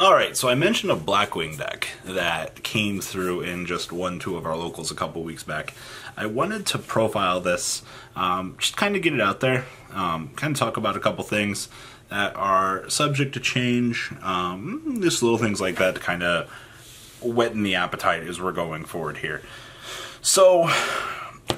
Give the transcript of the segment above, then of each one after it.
Alright, so I mentioned a Blackwing deck that came through in just 1-2 of our locals a couple weeks back. I wanted to profile this, just kind of get it out there, kind of talk about a couple things that are subject to change, just little things like that to kind of whet the appetite as we're going forward here. So,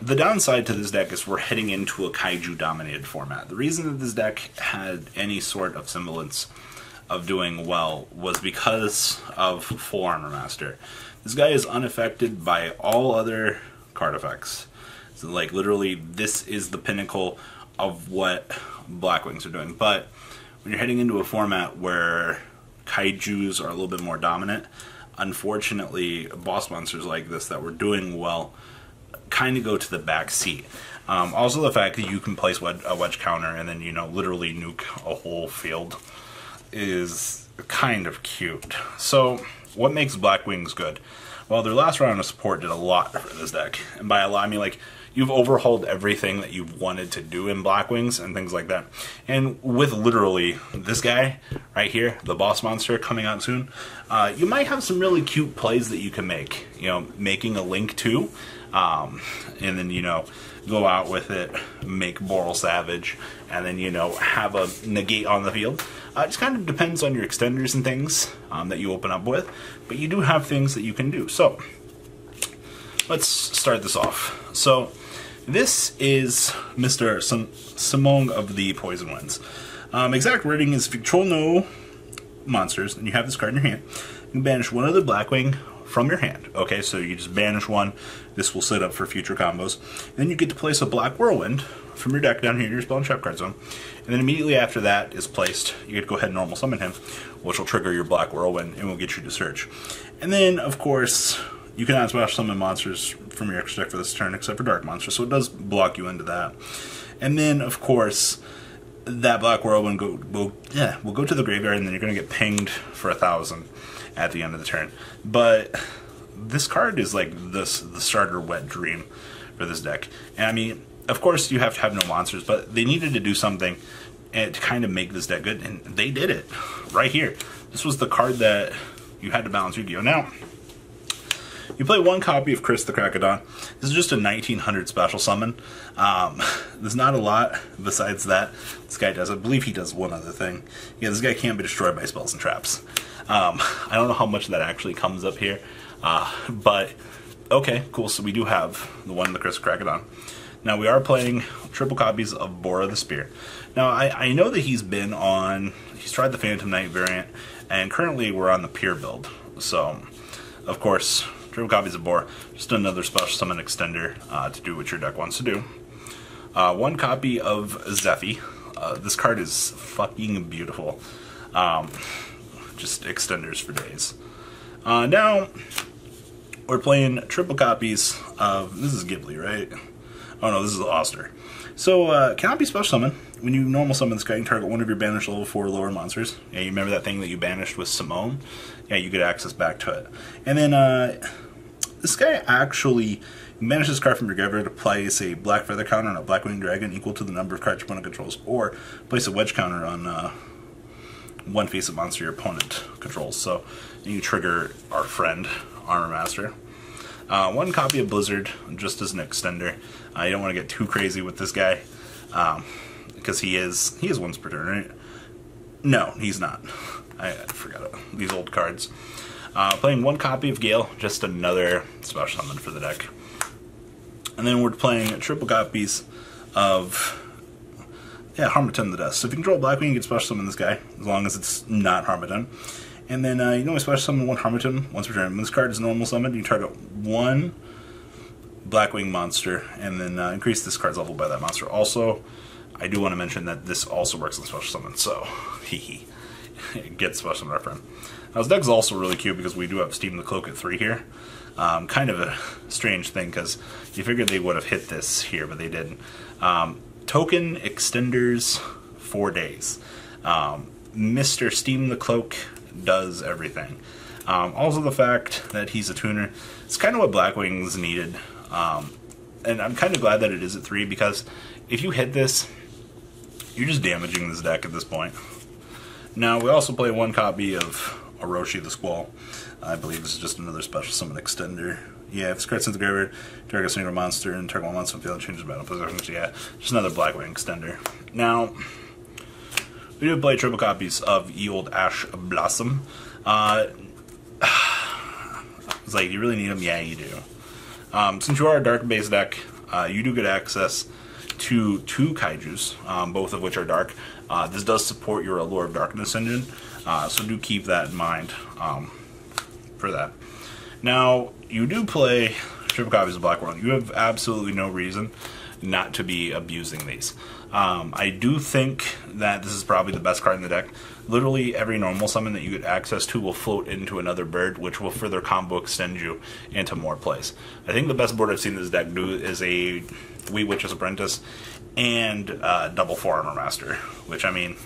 the downside to this deck is we're heading into a Kaiju-dominated format. The reason that this deck had any sort of semblance of doing well was because of Full Armor Master. This guy is unaffected by all other card effects. So, like, literally, this is the pinnacle of what Blackwings are doing. But when you're heading into a format where Kaijus are a little bit more dominant, unfortunately, boss monsters like this that were doing well kind of go to the back seat. Also, the fact that you can place a wedge counter and then, you know, literally nuke a whole field is kind of cute. So, what makes Blackwings good? Well, their last round of support did a lot for this deck. And by a lot, I mean, like, you've overhauled everything that you've wanted to do in Blackwings and things like that. And with literally this guy right here, the boss monster coming out soon, you might have some really cute plays that you can make. You know, making a Link 2, and then, you know, go out with it, make Boral Savage, and then, you know, have a negate on the field. It just kind of depends on your extenders and things that you open up with, but you do have things that you can do. So, let's start this off. So, this is Mr. Simong of the Poison Winds. Exact wording is if you control no monsters and you have this card in your hand, you can banish one other Blackwing from your hand. Okay, so you just banish one. This will set up for future combos. Then you get to place a Black Whirlwind from your deck down here in your spell and trap card zone. And then immediately after that is placed, you get to go ahead and normal summon him, which will trigger your Black Whirlwind and will get you to search. And then, of course, you can splash summon monsters from your extra deck for this turn, except for Dark Monsters, so it does block you into that. And then, of course, that Black Whirlwind will go to the graveyard, and then you're going to get pinged for 1,000 at the end of the turn. But this card is like the starter wet dream for this deck. And I mean, of course, you have to have no monsters, but they needed to do something to kind of make this deck good, and they did it right here. This was the card that you had to balance Yugioh. Now, you play one copy of Chris the Crocodile. This is just a 1900 special summon. There's not a lot besides that this guy does. I believe he does one other thing. Yeah, this guy can't be destroyed by spells and traps. I don't know how much that actually comes up here. But, okay, cool. So we do have the one, the Chris the Crocodile. Now, we are playing triple copies of Bora the Spear. Now, I know that he's tried the Phantom Knight variant, and currently we're on the Pier build. So, of course, triple copies of Bora, just another special summon extender to do what your deck wants to do. One copy of Zephy. This card is fucking beautiful. Just extenders for days. Now, we're playing triple copies of, this is Ghibli, right? Oh no, this is Oster. So, cannot be special summon. When you normal summon this guy, you can target one of your banished level 4 or lower monsters. Yeah, you remember that thing that you banished with Simone? Yeah, you get access back to it. And then, this guy actually banishes this card from your graveyard to place a Black Feather counter on a Blackwing Dragon equal to the number of cards your opponent controls, or place a wedge counter on one face-up monster your opponent controls. So, you trigger our friend, Armor Master. One copy of Blizzard, just as an extender. You don't want to get too crazy with this guy, because he is once per turn, right? No, he's not. I forgot it. These old cards. Playing one copy of Gale, just another special summon for the deck. And then we're playing triple copies of Harmattan the Dust. So if you control Blackwing, you can special summon this guy, as long as it's not Harmattan. And then you can only special summon one Harmattan once per turn. When this card is normal summoned, you target one Blackwing monster, and then increase this card's level by that monster. Also, I do want to mention that this also works on special summon, so get special summon our friend. Now, this deck is also really cute because we do have Steam the Cloak at 3 here. Kind of a strange thing because you figured they would have hit this here, but they didn't. Token extenders 4 days. Mr. Steam the Cloak does everything. Also the fact that he's a tuner, it's kind of what Blackwings needed. And I'm kind of glad that it is at 3, because if you hit this, you're just damaging this deck at this point. Now, we also play one copy of Orochi the Squall. I believe this is just another special summon extender. Yeah, if this card's in the graveyard, target a single monster and target one monster and fail to change the battle positions. Yeah, just another Blackwing extender. Now, we do play triple copies of Ye Olde Ash Blossom. It's like, you really need them? Yeah, you do. Since you are a dark base deck, you do get access to 2 kaijus, both of which are dark. This does support your Allure of Darkness engine, so do keep that in mind for that. Now, you do play triple copies of Black World. You have absolutely no reason not to be abusing these. I do think that this is probably the best card in the deck. Literally every normal summon that you get access to will float into another bird, which will further combo extend you into more plays. I think the best board I've seen this deck do is a Wee Witch's Apprentice and double 4 Armor Master, which, I mean,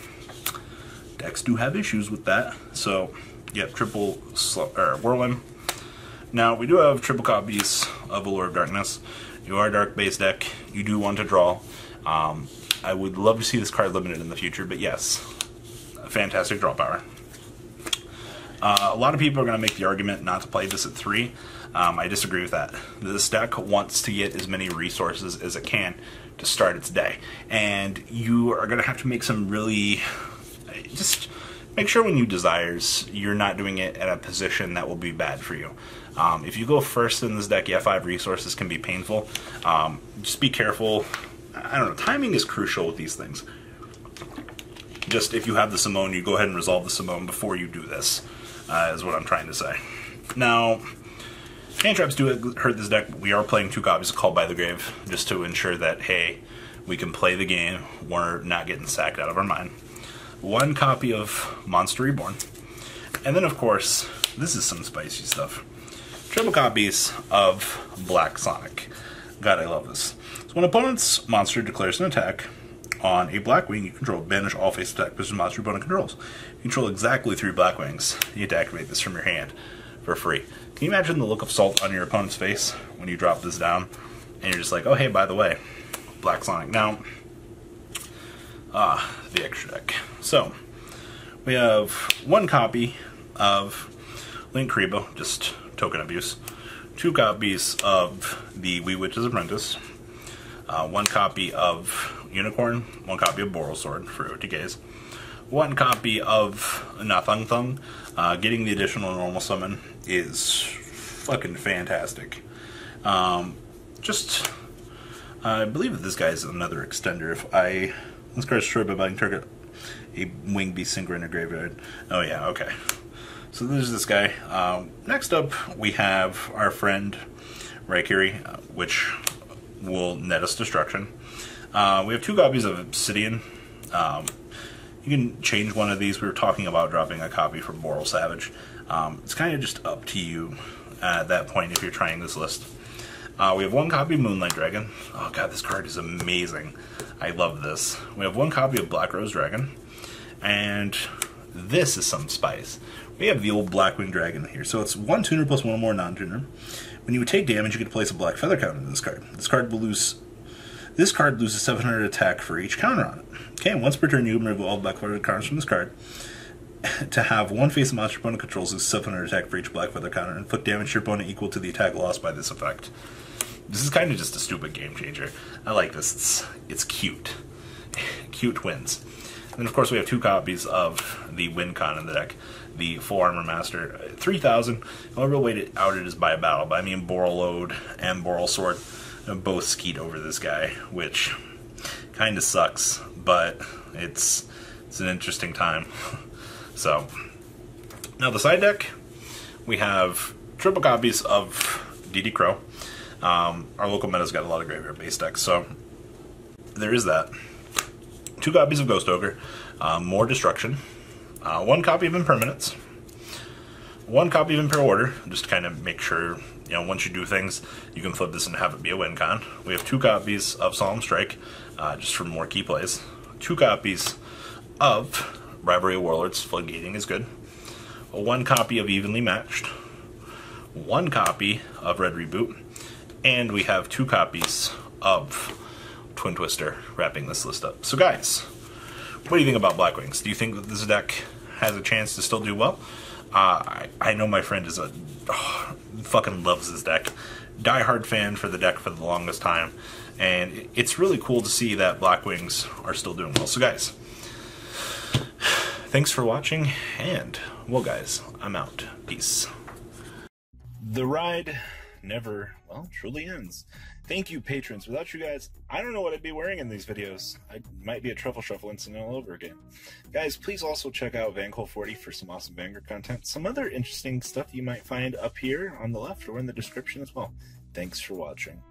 decks do have issues with that. So, yeah, triple Whirlwind. Now, we do have triple copies of Allure of Darkness. You are a dark base deck. You do want to draw. I would love to see this card limited in the future, but yes, fantastic draw power. A lot of people are going to make the argument not to play this at 3. I disagree with that. This deck wants to get as many resources as it can to start its day, and you are going to have to make some really... just make sure when you Desires, you're not doing it at a position that will be bad for you. If you go first in this deck, yeah, 5 resources can be painful. Just be careful. I don't know, timing is crucial with these things. Just if you have the Simone, you go ahead and resolve the Simone before you do this, is what I'm trying to say. Now, hand traps do hurt this deck. We are playing 2 copies of Called by the Grave, just to ensure that, hey, we can play the game, we're not getting sacked out of our mind. 1 copy of Monster Reborn. And then, of course, this is some spicy stuff. Triple copies of Black Sonic. God, I love this. So when an opponent's monster declares an attack on a Blackwing you control, banish all face attack because the monster your opponent controls. You control exactly 3 Blackwings. You get to activate this from your hand for free. Can you imagine the look of salt on your opponent's face when you drop this down? And you're just like, oh hey, by the way, Black Sonic. Now, the extra deck. So, we have 1 copy of Link Kribo, just token abuse. 2 copies of the Wee Witch's Apprentice. 1 copy of Unicorn. 1 copy of Boral Sword for OTKs. 1 copy of Nathung Thung. Getting the additional normal summon is fucking fantastic. I believe that this guy is another extender. This card is destroyed by binding target a winged beast sinker in a graveyard. Oh yeah, okay. So there's this guy. Next up, we have our friend Raikiri, which will net us destruction. We have 2 copies of Obsidian. You can change one of these. We were talking about dropping a copy for Boral Savage. It's kind of just up to you at that point if you're trying this list. We have 1 copy of Moonlight Dragon. Oh god, this card is amazing. I love this. We have 1 copy of Black Rose Dragon. And this is some spice. We have the old Blackwing Dragon here. So it's 1 tuner plus 1 more non-tuner. When you would take damage, you get to place a black feather counter in this card. This card loses 700 attack for each counter on it. Okay, once per turn, you can remove all black feather counters from this card. To have 1 face of monster opponent controls is 700 attack for each black feather counter, and put damage to your opponent equal to the attack lost by this effect. This is kind of just a stupid game changer. I like this. It's cute. Cute wins. And then, of course, we have 2 copies of the WinCon in the deck. The Full Armor Master, 3,000. The only real way to out it is by a battle. But I mean, Boral Load and Boral Sword both skeet over this guy, which kind of sucks, but it's an interesting time. So, now the side deck, we have triple copies of DD Crow. Our local meta's got a lot of graveyard base decks, so there is that. 2 copies of Ghost Ogre, more destruction. 1 copy of Impermanence. 1 copy of Imperial Order, just to kind of make sure, you know, once you do things, you can flip this and have it be a win con. We have 2 copies of Solemn Strike, just for more key plays. 2 copies of Rivalry of Warlords, Floodgating is good. 1 copy of Evenly Matched. 1 copy of Red Reboot. And we have 2 copies of Twin Twister, wrapping this list up. So guys, what do you think about Blackwings? Do you think that this deck has a chance to still do well? I know my friend is fucking loves this deck. Die-hard fan for the deck for the longest time. And it's really cool to see that Blackwings are still doing well. So guys, thanks for watching, and, well guys, I'm out. Peace. The ride never, well, truly ends. Thank you, patrons. Without you guys, I don't know what I'd be wearing in these videos. I might be a Truffle Shuffle incident all over again. Guys, please also check out Vanquil40 for some awesome Vanguard content. Some other interesting stuff you might find up here on the left or in the description as well. Thanks for watching.